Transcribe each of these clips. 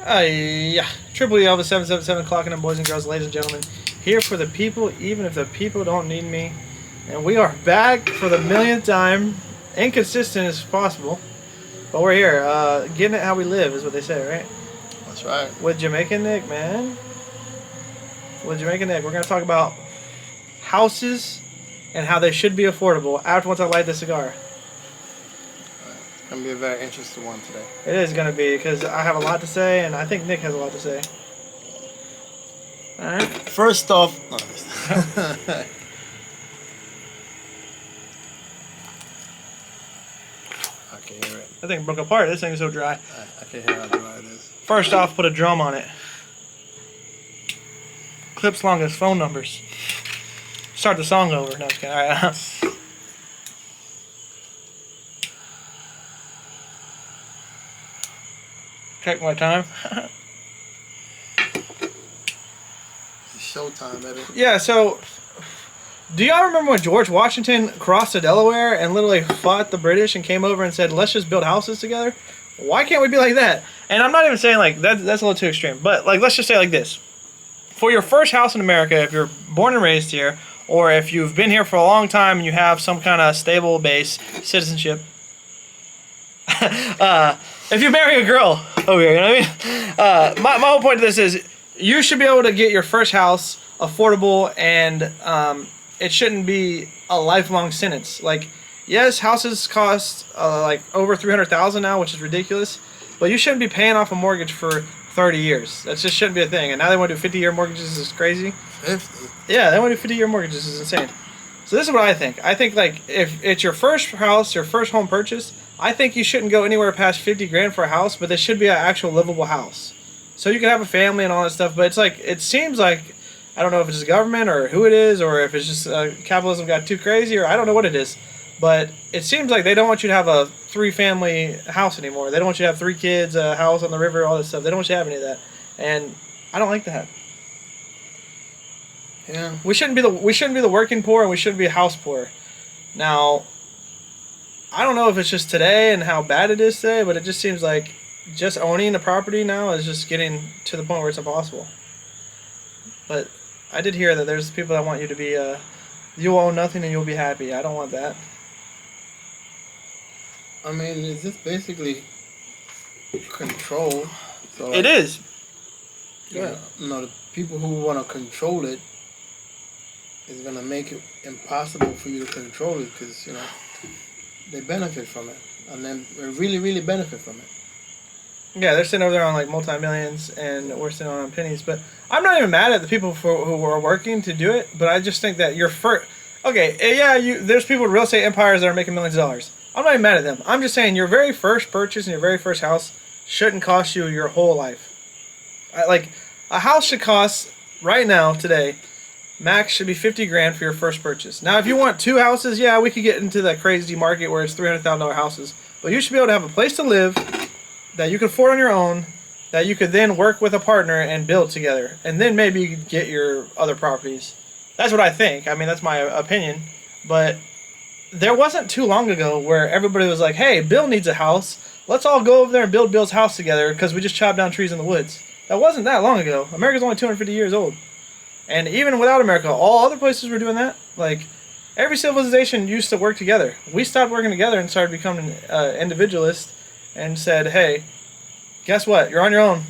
Yeah. Triple E Elvis 777 clocking in, boys and girls, ladies and gentlemen. Here for the people, even if the people don't need me. And we are back for the millionth time. Inconsistent as possible. But we're here. Getting it how we live is what they say, right? That's right. With Jamaican Nick, man. With Jamaican Nick. We're going to talk about houses and how they should be affordable after once I light the cigar. It's gonna be a very interesting one today. It is going to be because I have a lot to say and I think Nick has a lot to say. Alright. First off, I can hear it. That thing broke apart. This thing is so dry. I can hear how dry it is. First off, put a drum on it. Clips long as phone numbers. Start the song over. No, I'm just kidding. All right. Check my time. It's showtime, baby. Yeah, so do y'all remember when George Washington crossed to Delaware and literally fought the British and came over and said, let's just build houses together? Why can't we be like that? And I'm not even saying like that's a little too extreme, but like let's just say like this. For your first house in America, if you're born and raised here, or if you've been here for a long time and you have some kind of stable base citizenship, if you marry a girl over here, you know what I mean? My whole point of this is you should be able to get your first house affordable, and it shouldn't be a lifelong sentence. Like, yes, houses cost like over $300,000 now, which is ridiculous, but you shouldn't be paying off a mortgage for 30 years. That just shouldn't be a thing. And now they want to do 50-year mortgages. Is crazy. 50? Yeah, they want to do 50-year mortgages. Is insane. So this is what I think. I think like if it's your first house, your first home purchase, I think you shouldn't go anywhere past 50 grand for a house, but this should be an actual livable house. So you can have a family and all that stuff, but it's like, it seems like, I don't know if it's the government or who it is, or if it's just capitalism got too crazy, or I don't know what it is. But it seems like they don't want you to have a 3-family house anymore. They don't want you to have 3 kids, a house on the river, all this stuff. They don't want you to have any of that. And I don't like that. Yeah. We shouldn't be the working poor, and we shouldn't be house poor. Now, I don't know if it's just today and how bad it is today, but it just seems like just owning a property now is just getting to the point where it's impossible. But I did hear that there's people that want you to be you own nothing and you'll be happy. I don't want that. I mean, it's just basically control. So like, It is. Yeah. The people who want to control it is going to make it impossible for you to control it because, they benefit from it. And then they really, really benefit from it. Yeah, they're sitting over there on like multi-millions, and we're sitting on pennies. But I'm not even mad at the people who are working to do it. But I just think that your first, okay, yeah, there's people with real estate empires that are making millions of dollars. I'm not even mad at them. I'm just saying your very first purchase and your very first house shouldn't cost you your whole life. Like a house should cost right now today, max should be 50 grand for your first purchase. Now, if you want 2 houses, yeah, we could get into that crazy market where it's $300,000 houses. But you should be able to have a place to live that you could afford on your own, that you could then work with a partner and build together, and then maybe you could get your other properties. That's what I think. I mean, that's my opinion. But there wasn't too long ago where everybody was like, hey, Bill needs a house. Let's all go over there and build Bill's house together because we just chopped down trees in the woods. That wasn't that long ago. America's only 250 years old. And even without America, all other places were doing that. Like, every civilization used to work together. We stopped working together and started becoming individualists and said, hey, guess what? You're on your own.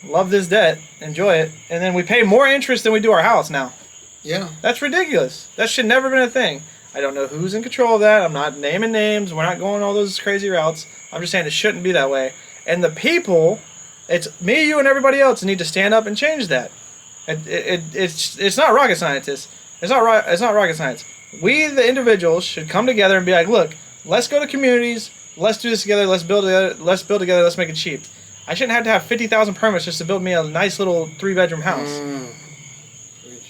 Love this debt. Enjoy it. And then we pay more interest than we do our house now. Yeah. That's ridiculous. That should never been a thing. I don't know who's in control of that. I'm not naming names. We're not going all those crazy routes. I'm just saying it shouldn't be that way. And the people, it's me, you, and everybody else need to stand up and change that. It's not rocket scientists. It's not rocket science. We, the individuals, should come together and be like, look, let's go to communities. Let's do this together. Let's build together. Let's make it cheap. I shouldn't have to have 50,000 permits just to build me a nice little 3-bedroom house.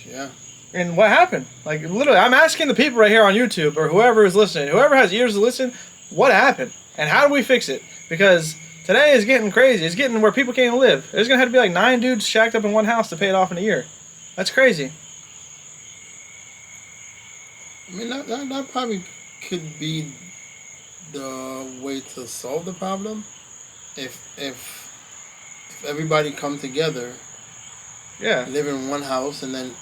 Yeah. And what happened? Like, literally, I'm asking the people right here on YouTube or whoever is listening, whoever has ears to listen, what happened? And how do we fix it? Because today is getting crazy. It's getting where people can't even live. There's going to have to be like 9 dudes shacked up in one house to pay it off in a year. That's crazy. I mean, that probably could be the way to solve the problem if if everybody come together, Yeah. live in one house, and then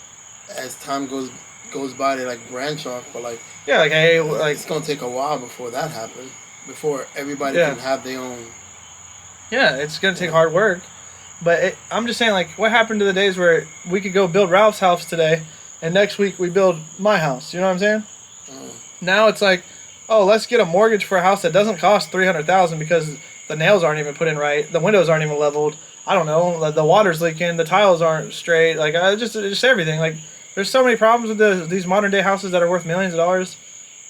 as time goes by, they like branch off. But like, Yeah, like hey, like it's gonna take a while before that happens. Before everybody Yeah. can have their own. yeah, it's gonna take hard work. But I'm just saying, like, what happened to the days where we could go build Ralph's house today, and next week we build my house? You know what I'm saying? Now it's like, oh, let's get a mortgage for a house that doesn't cost $300,000 because the nails aren't even put in right, the windows aren't even leveled. I don't know, the water's leaking, the tiles aren't straight, like just everything. Like, there's so many problems with these modern day houses that are worth millions of dollars,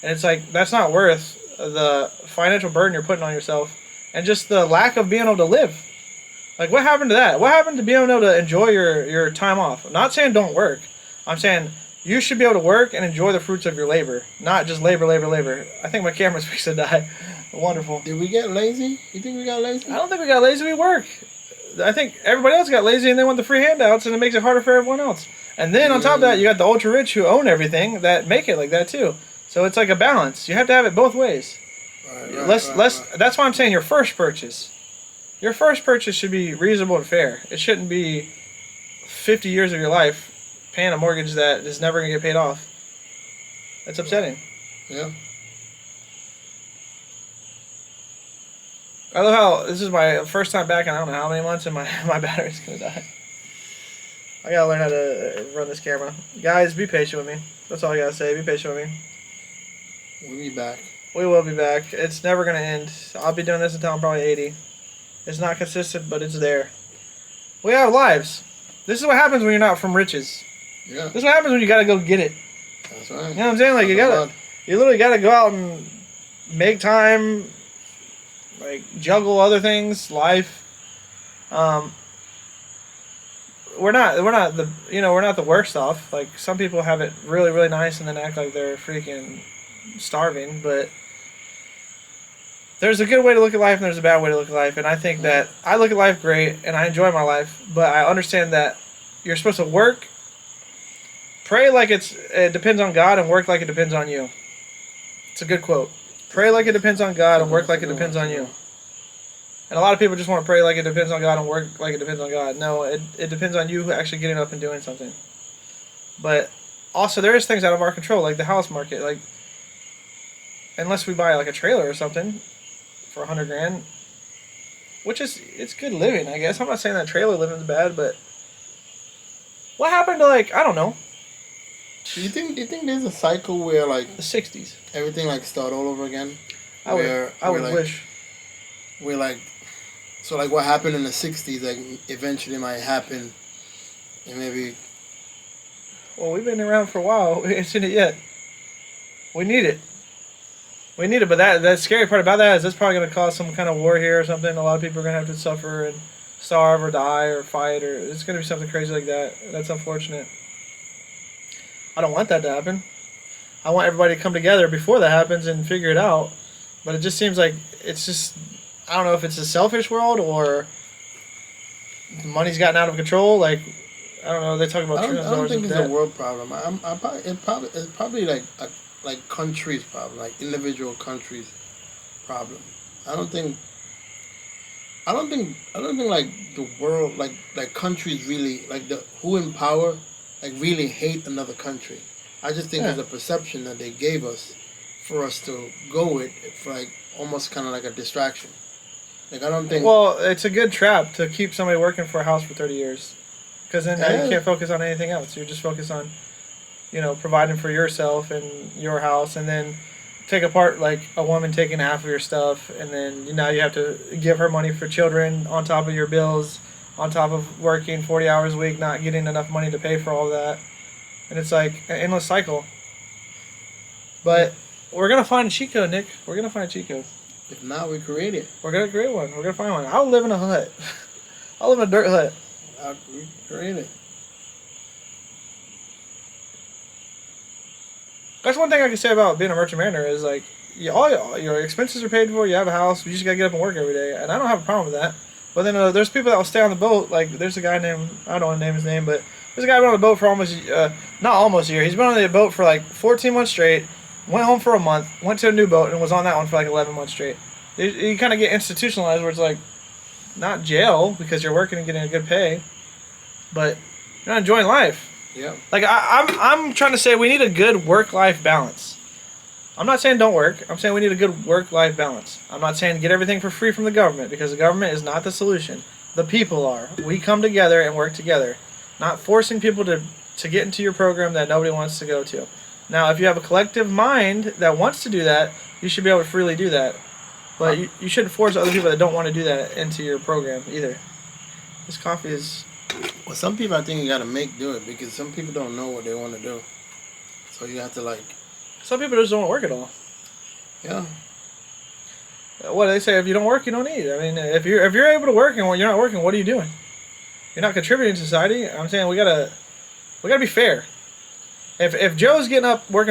and it's like that's not worth the financial burden you're putting on yourself, and just the lack of being able to live. Like, what happened to that? What happened to being able to enjoy your time off? I'm not saying don't work. I'm saying you should be able to work and enjoy the fruits of your labor, not just labor. I think my camera's fixing to die. Wonderful. Did we get lazy? You think we got lazy? I don't think we got lazy. We work. I think everybody else got lazy and they want the free handouts, and it makes it harder for everyone else. And then on top of that, you got the ultra rich who own everything that make it like that too. So it's like a balance. You have to have it both ways. Right. That's why I'm saying your first purchase should be reasonable and fair. It shouldn't be 50 years of your life paying a mortgage that is never going to get paid off. That's upsetting. Yeah. I love how this is my first time back in I don't know how many months, and my battery's going to die. I got to learn how to run this camera. Guys, be patient with me. That's all I got to say. Be patient with me. We'll be back. We will be back. It's never going to end. I'll be doing this until I'm probably 80. It's not consistent, but it's there. We have lives. This is what happens when you're not from riches. Yeah. This is what happens when you gotta go get it. That's right. You know what I'm saying? Like, you literally gotta go out and make time, like, juggle other things, life. We're not the worst off. Like, some people have it really, really nice and then act like they're freaking starving, but there's a good way to look at life and there's a bad way to look at life, and I think that I look at life great and I enjoy my life, but I understand that you're supposed to work, pray like it depends on God, and work like it depends on you. It's a good quote. Pray like it depends on God and work like it depends on you. And a lot of people just want to pray like it depends on God and work like it depends on God. No, it depends on you actually getting up and doing something. But also there is things out of our control, like the house market. Like, unless we buy like a trailer or something for $100,000, which it's good living, I guess. I'm not saying that trailer living is bad, but what happened to, like, I don't know. Do you think there's a cycle where like The 60s. everything like start all over again? I would wish. We're like, so like what happened in the 60s, like eventually might happen, and maybe. Well, we've been around for a while. We ain't seen it yet. We need it. But that scary part about that is that's probably going to cause some kind of war here or something. A lot of people are going to have to suffer and starve or die or fight, or it's going to be something crazy like that. That's unfortunate. I don't want that to happen. I want everybody to come together before that happens and figure it out. But it just seems like it's just, I don't know if it's a selfish world or the money's gotten out of control. Like, I don't know. They talk about I don't think it's a world problem. It's probably like countries' problem, like individual countries' problem. I don't think like the world, like countries really, like the who in power, like really hate another country. I just think it's a perception that they gave us for us to go with, for like almost kind of like a distraction. Like, I don't think. Well, it's a good trap to keep somebody working for a house for 30 years, because then you can't focus on anything else. You're just focused on, providing for yourself and your house, and then take apart like a woman taking half of your stuff, and then now you have to give her money for children on top of your bills, on top of working 40 hours a week, not getting enough money to pay for all that, and it's like an endless cycle. But we're gonna find a cheat code, Nick. We're gonna find a cheat code. If not, we create it. We're gonna create one. We're gonna find one. I'll live in a hut. I'll live in a dirt hut. We create it. That's one thing I can say about being a merchant mariner is like, all your expenses are paid for. You have a house. You just gotta get up and work every day, and I don't have a problem with that. But then there's people that will stay on the boat. Like, there's a guy named, I don't want to name his name, but there's a guy who's been on the boat for not almost a year. He's been on the boat for like 14 months straight. Went home for a month. Went to a new boat and was on that one for like 11 months straight. You kind of get institutionalized where it's like, not jail because you're working and getting a good pay, but you're not enjoying life. Yeah. Like I'm trying to say we need a good work-life balance. I'm not saying don't work. I'm saying we need a good work-life balance. I'm not saying get everything for free from the government because the government is not the solution. The people are. We come together and work together, not forcing people to get into your program that nobody wants to go to. Now, if you have a collective mind that wants to do that, you should be able to freely do that. But you shouldn't force other people that don't want to do that into your program either. This coffee is... Well, some people I think you gotta make do it because some people don't know what they want to do. So you have to like... Some people just don't want to work at all. Yeah. What do they say? If you don't work, you don't eat. I mean, if you're able to work and when you're not working, what are you doing? You're not contributing to society. I'm saying we gotta be fair. If Joe's getting up working